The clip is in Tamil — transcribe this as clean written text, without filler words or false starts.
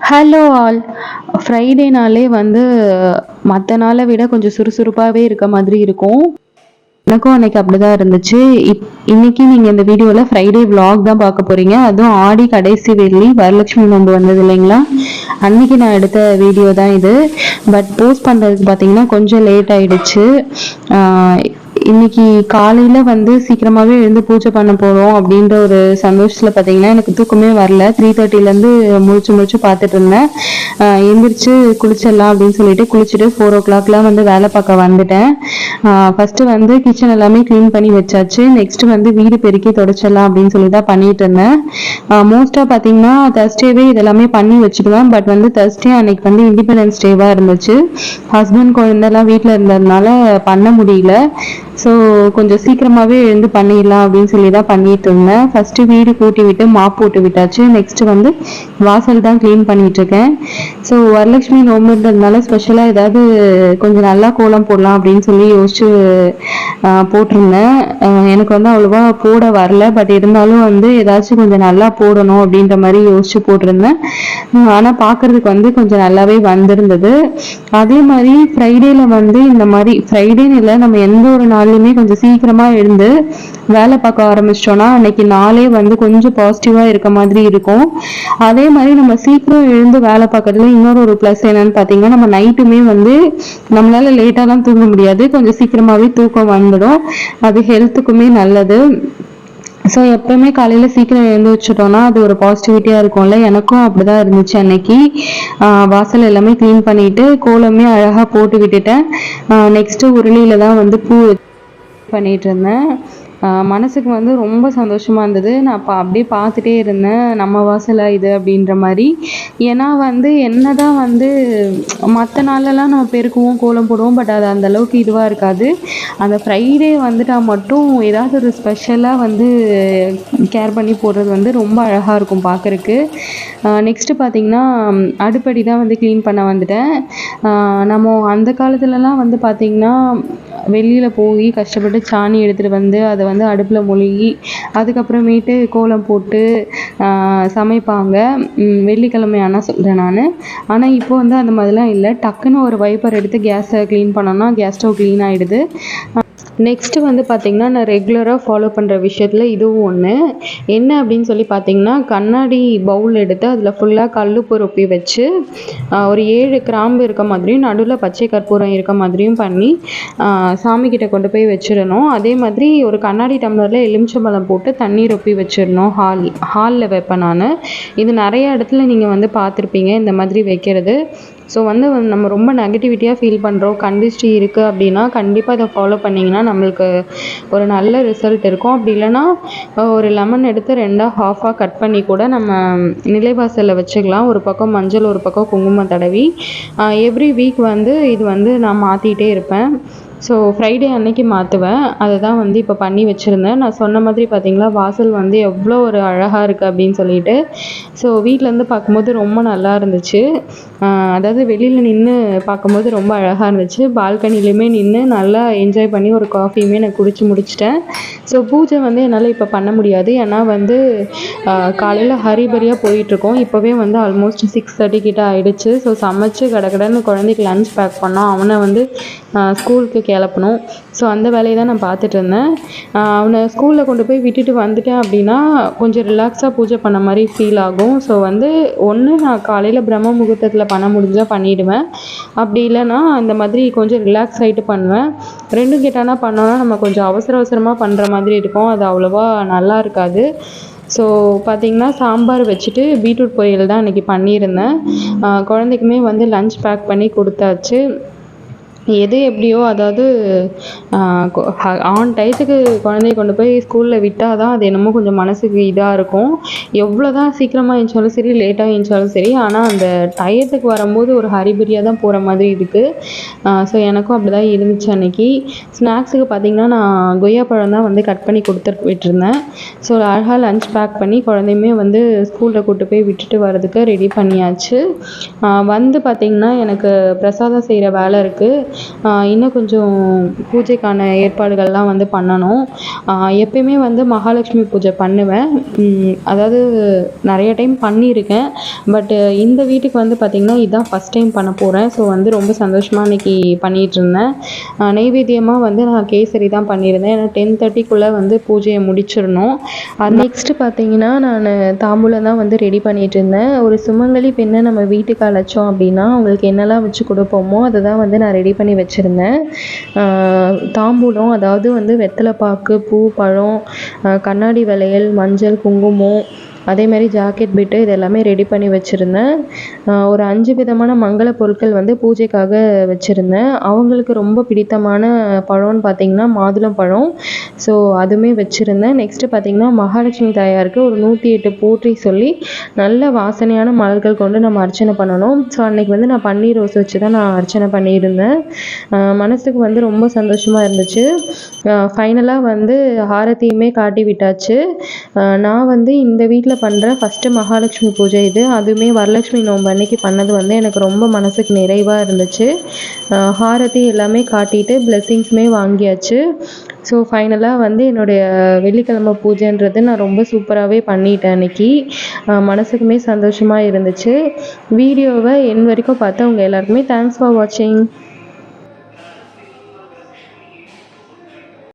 Hello all. ஃப்ரைடேனாலே வந்து மற்ற நாளை விட கொஞ்சம் சுறுசுறுப்பாகவே இருக்க மாதிரி இருக்கும். எனக்கும் அன்னைக்கு அப்படிதான் இருந்துச்சு. இன்னைக்கு நீங்கள் இந்த வீடியோவில் ஃப்ரைடே vlog தான் பார்க்க போறீங்க. அதுவும் ஆடி கடைசி வெள்ளி வரலட்சுமி நோன்பு வந்தது இல்லைங்களா, அன்னைக்கு நான் எடுத்த வீடியோ தான் இது. பட் போஸ்ட் பண்ணுறதுக்கு பார்த்தீங்கன்னா கொஞ்சம் லேட் ஆயிடுச்சு. இன்னைக்கு காலையில வந்து சீக்கிரமாவே எழுந்து பூஜை பண்ண போறோம் அப்படின்ற ஒரு சந்தோஷத்துல பாத்தீங்கன்னா எனக்கு தூக்கமே வரல. 3:30லேருந்து முழிச்சு பார்த்துட்டு இருந்தேன். எந்திரிச்சு குளிச்சிடலாம் அப்படின்னு சொல்லிட்டு குளிச்சுட்டு 4 o'clockலாம் வந்து வேலை பார்க்க வந்துட்டேன். ஃபர்ஸ்ட் வந்து கிச்சன் எல்லாமே க்ளீன் பண்ணி வச்சாச்சு. நெக்ஸ்ட் வந்து வீடு பெருக்கி தொடச்சிடலாம் அப்படின்னு சொல்லி தான் பண்ணிட்டு இருந்தேன். மோஸ்டா பாத்தீங்கன்னா தர்ஸ்டேவே இதெல்லாமே பண்ணி வச்சுக்குவேன். பட் வந்து தர்ஸ்டே அன்னைக்கு வந்து இண்டிபெண்டன்ஸ் டேவா இருந்துச்சு. ஹஸ்பண்ட் குழந்தைலாம் வீட்டில் இருந்ததுனால பண்ண முடியல. ஸோ கொஞ்சம் சீக்கிரமாகவே எழுந்து பண்ணிடலாம் அப்படின்னு சொல்லி தான் பண்ணிட்டு இருந்தேன். ஃபர்ஸ்ட் வீடு கூட்டி விட்டு மாப் போட்டு விட்டாச்சு. நெக்ஸ்ட் வந்து வாசல் தான் க்ளீன் பண்ணிட்டு இருக்கேன். ஸோ வரலட்சுமி நோம்புன்றதுனால ஸ்பெஷலாக ஏதாவது கொஞ்சம் நல்லா கோலம் போடலாம் அப்படின்னு சொல்லி யோசிச்சு போட்டிருந்தேன். எனக்கு வந்து அவ்வளோவா போட வரல. பட் இருந்தாலும் வந்து ஏதாச்சும் கொஞ்சம் நல்லா போடணும் அப்படின்ற மாதிரி யோசிச்சு போட்டிருந்தேன். ஆனால் பார்க்கறதுக்கு வந்து கொஞ்சம் நல்லாவே வந்திருந்தது. அதே மாதிரி ஃப்ரைடேல வந்து இந்த மாதிரி ஃப்ரைடேன்னு இல்லை, நம்ம எந்த ஒரு நாள்லையுமே கொஞ்சம் சீக்கிரமா எழுந்து வேலை பார்க்க ஆரம்பிச்சிட்டோம்னா அன்னைக்கு நாளே வந்து கொஞ்சம் பாசிட்டிவா இருக்க மாதிரி இருக்கும். அதே மாதிரி நம்ம சீக்கிரம் எழுந்து வேலை பார்க்கறதுல இன்னொரு ஒரு ப்ளஸ் என்னன்னு பார்த்தீங்கன்னா, நம்ம நைட்டுமே வந்து நம்மளால லேட்டாலாம் தூங்க முடியாது. கொஞ்சம் சீக்கிரமாவே தூக்கம் வந்துடும். அது ஹெல்த்துக்குமே நல்லது. ஸோ எப்பவுமே காலையில் சீக்கிரம் எழுந்து வச்சுட்டோம்னா அது ஒரு பாசிட்டிவிட்டியாக இருக்கும்ல. எனக்கும் அப்படிதான் இருந்துச்சு அன்னைக்கு. வாசல் எல்லாமே க்ளீன் பண்ணிட்டு கோலமே அழகாக போட்டு விட்டுட்டேன். நெக்ஸ்ட்டு உருளியில தான் வந்து பூ பண்ணிட்டு இருந்தேன். மனசுக்கு வந்து ரொம்ப சந்தோஷமா இருந்தது. நான் அப்படியே பார்த்துட்டே இருந்தேன், நம்ம வாசலா இது அப்படின்ற மாதிரி. ஏன்னா வந்து என்னதான் வந்து மற்ற நாளெல்லாம் நம்ம பெருக்குவோம் கோலம் போடுவோம், பட் அது அந்த அளவுக்கு இதுவாக இருக்காது. அந்த ஃப்ரைடே வந்துட்டா மட்டும் ஏதாவது ஒரு ஸ்பெஷலாக வந்து கேர் பண்ணி போடுறது வந்து ரொம்ப அழகாக இருக்கும் பார்க்குறக்கு. நெக்ஸ்ட்டு பார்த்தீங்கன்னா அடுப்படி தான் வந்து க்ளீன் பண்ண வந்துட்டேன். நம்ம அந்த காலத்துலலாம் வந்து பார்த்திங்கன்னா வெளியில் போய் கஷ்டப்பட்டு சாணி எடுத்துகிட்டு வந்து அதை வந்து அடுப்பில் மொழுகி அதுக்கப்புறமேட்டு கோலம் போட்டு சமைப்பாங்க. வெள்ளிக்கிழமை ஆனால் சொல்கிறேன் நான். ஆனால் இப்போ வந்து அந்த மாதிரிலாம் இல்லை. டக்குன்னு ஒரு வைப்பர் எடுத்து கேஸை க்ளீன் பண்ணோன்னா கேஸ் ஸ்டவ் க்ளீன் ஆகிடுது. நெக்ஸ்ட்டு வந்து பார்த்திங்கன்னா நான் ரெகுலராக ஃபாலோ பண்ணுற விஷயத்தில் இதுவும் ஒன்று. என்ன அப்படின்னு சொல்லி பார்த்திங்கன்னா, கண்ணாடி பவுல் எடுத்து அதில் ஃபுல்லாக கல்லுப்பு ரொப்பி வச்சு ஒரு 7 கிராம்பு இருக்க மாதிரியும் நடுவில் பச்சை கற்பூரம் இருக்க மாதிரியும் பண்ணி சாமிக்கிட்ட கொண்டு போய் வச்சிடணும். அதே மாதிரி ஒரு கண்ணாடி டம்ளரில் எலுமிச்சம்பழம் போட்டு தண்ணி ரொப்பி வச்சிடணும். ஹாலில் வைப்பேன் நான். இது நிறைய இடத்துல நீங்கள் வந்து பார்த்துருப்பீங்க இந்த மாதிரி வைக்கிறது. ஸோ வந்து நம்ம ரொம்ப நெகட்டிவிட்டியாக ஃபீல் பண்ணுறோம், கண்டிஷ்டி இருக்குது அப்படின்னா கண்டிப்பாக இதை ஃபாலோ பண்ணிங்கன்னா நம்மளுக்கு ஒரு நல்ல ரிசல்ட் இருக்கும். அப்படி இல்லைன்னா ஒரு லெமன் எடுத்து 2ஆக ஹாஃபாக கட் பண்ணி கூட நம்ம நிலைவாசலில் வச்சுக்கலாம். ஒரு பக்கம் மஞ்சள் ஒரு பக்கம் குங்குமம் தடவி எவ்ரி வீக் வந்து இது வந்து நான் மாற்றிக்கிட்டே இருப்பேன். ஸோ ஃப்ரைடே அன்னைக்கு மாற்றுவேன். அதை தான் வந்து இப்போ பண்ணி வச்சுருந்தேன். நான் சொன்ன மாதிரி பார்த்திங்களா வாசல் வந்து எவ்வளோ ஒரு அழகாக இருக்குது அப்படின்னு சொல்லிட்டு. ஸோ வீட்டிலேருந்து பார்க்கும்போது ரொம்ப நல்லா இருந்துச்சு. அதாவது வெளியில் நின்று பார்க்கும்போது ரொம்ப அழகாக இருந்துச்சு. பால்கனிலையுமே நின்று நல்லா என்ஜாய் பண்ணி ஒரு காஃபியுமே நான் குடிச்சு முடிச்சிட்டேன். ஸோ பூஜை வந்து என்னால் இப்போ பண்ண முடியாது. ஏன்னா வந்து காலையில் ஹரிபரியாக போயிட்டுருக்கோம். இப்போவே வந்து ஆல்மோஸ்ட் 6:30 கிட்ட ஆகிடுச்சு. ஸோ சமைச்சு கடகடன்னு குழந்தைக்கு லஞ்ச் பேக் பண்ணோம். அவனை வந்து ஸ்கூலுக்கு கிளப்பணும். ஸோ அந்த வேலையை தான் நான் பார்த்துட்டு இருந்தேன். அவனை ஸ்கூலில் கொண்டு போய் விட்டுட்டு வந்துட்டேன் அப்படின்னா கொஞ்சம் ரிலாக்ஸாக பூஜை பண்ண மாதிரி ஃபீல் ஆகும். ஸோ வந்து ஒன்று நான் காலையில் பிரம்ம முகூர்த்தத்தில் பண்ண முடிஞ்சால் பண்ணிவிடுவேன். அப்படி இல்லைன்னா இந்த மாதிரி கொஞ்சம் ரிலாக்ஸ் ஆகிட்டு பண்ணுவேன். ரெண்டும் கேட்டானா பண்ணோன்னா நம்ம கொஞ்சம் அவசரமாக பண்ணுற மாதிரி இருக்கும். அது அவ்வளோவா நல்லா இருக்காது. ஸோ பார்த்திங்கன்னா சாம்பார் வச்சுட்டு பீட்ரூட் பொரியல் தான் அன்றைக்கி பண்ணியிருந்தேன். குழந்தைக்குமே வந்து லஞ்ச் பேக் பண்ணி கொடுத்தாச்சு. எது எப்படியோ அதாவது ஆன் டயத்துக்கு குழந்தைய கொண்டு போய் ஸ்கூலில் விட்டால் தான் அது என்னமோ கொஞ்சம் மனசுக்கு இதாக இருக்கும். எவ்வளோ தான் சீக்கிரமாக எழுந்தாலும் சரி லேட்டாக எழுந்தாலும் சரி, ஆனால் அந்த டயத்துக்கு வரும்போது ஒரு ஹரிபரியாக தான் போகிற மாதிரி இருக்குது. ஸோ எனக்கும் அப்படி தான் இருந்துச்சு அன்றைக்கி. ஸ்நாக்ஸுக்கு பார்த்திங்கன்னா நான் கொய்யாப்பழம் தான் வந்து கட் பண்ணி கொடுத்துட்டு போயிட்டுருந்தேன். ஸோ அழகாக லஞ்ச் பேக் பண்ணி குழந்தையுமே வந்து ஸ்கூலில் கூப்பிட்டு போய் விட்டுட்டு வர்றதுக்கு ரெடி பண்ணியாச்சு. வந்து பார்த்திங்கன்னா எனக்கு பிரசாதம் செய்கிற வேலை இருக்குது. இன்னும் கொஞ்சம் பூஜைக்கான ஏற்பாடுகள்லாம் வந்து பண்ணணும். எப்பயுமே வந்து மகாலட்சுமி பூஜை பண்ணுவேன். அதாவது நிறைய டைம் பண்ணியிருக்கேன். பட்டு இந்த வீட்டுக்கு வந்து பார்த்திங்கன்னா இதுதான் ஃபஸ்ட் டைம் பண்ண போகிறேன். ஸோ வந்து ரொம்ப சந்தோஷமாக இன்றைக்கி பண்ணிகிட்ருந்தேன். நெய்வேத்தியமாக வந்து நான் கேசரி தான் பண்ணியிருந்தேன். ஏன்னா 10:30க்குள்ளே வந்து பூஜையை முடிச்சிடணும். நெக்ஸ்ட்டு பார்த்தீங்கன்னா நான் தாம்பூலம் தான் வந்து ரெடி பண்ணிகிட்டு இருந்தேன். ஒரு சுமங்கலி பெண்ணை நம்ம வீட்டுக்கு அழைச்சோம் அப்படின்னா அவங்களுக்கு என்னெல்லாம் வச்சு கொடுப்போமோ அதை தான் வந்து நான் ரெடி பண்ணி வச்சுருந்தேன். தாம்பூலம், அதாவது வந்து வெத்தலைப்பாக்கு, பூ, பழம், கண்ணாடி வளையல், மஞ்சள், குங்குமம், அதேமாதிரி ஜாக்கெட் பிட்டு இது எல்லாமே ரெடி பண்ணி வச்சுருந்தேன். ஒரு 5 விதமான மங்கள பொருட்கள் வந்து பூஜைக்காக வச்சுருந்தேன். அவங்களுக்கு ரொம்ப பிடித்தமான பழம்னு பார்த்திங்கன்னா மாதுளம் பழம். ஸோ அதுவுமே வச்சுருந்தேன். நெக்ஸ்ட்டு பார்த்திங்கன்னா மகாலட்சுமி தாயாருக்கு ஒரு 108 போற்றி சொல்லி நல்ல வாசனையான மலர்கள் கொண்டு நம்ம அர்ச்சனை பண்ணணும். ஸோ அன்றைக்கி வந்து நான் பன்னீர் ரோஸ் வச்சு தான் நான் அர்ச்சனை பண்ணியிருந்தேன். மனசுக்கு வந்து ரொம்ப சந்தோஷமாக இருந்துச்சு. ஃபைனலாக வந்து ஹாரதியுமே காட்டி விட்டாச்சு. நான் வந்து இந்த வீட்டில் பண்ணுற ஃபஸ்ட்டு மகாலட்சுமி பூஜை இது. அதுவுமே வரலட்சுமி நோன்பு அன்னைக்கு பண்ணது வந்து எனக்கு ரொம்ப மனசுக்கு நிறைவாக இருந்துச்சு. ஹாரதி எல்லாமே காட்டிட்டு பிளெஸ்ஸிங்ஸுமே வாங்கியாச்சு. ஸோ ஃபைனலாக வந்து என்னுடைய வெள்ளிக்கிழமை பூஜைன்றது நான் ரொம்ப சூப்பராகவே பண்ணிட்டேன் அன்றைக்கி. மனசுக்குமே சந்தோஷமாக இருந்துச்சு. வீடியோவை என் வரைக்கும் பார்த்தவங்க எல்லாருக்குமே தேங்க்ஸ் ஃபார் வாட்சிங்.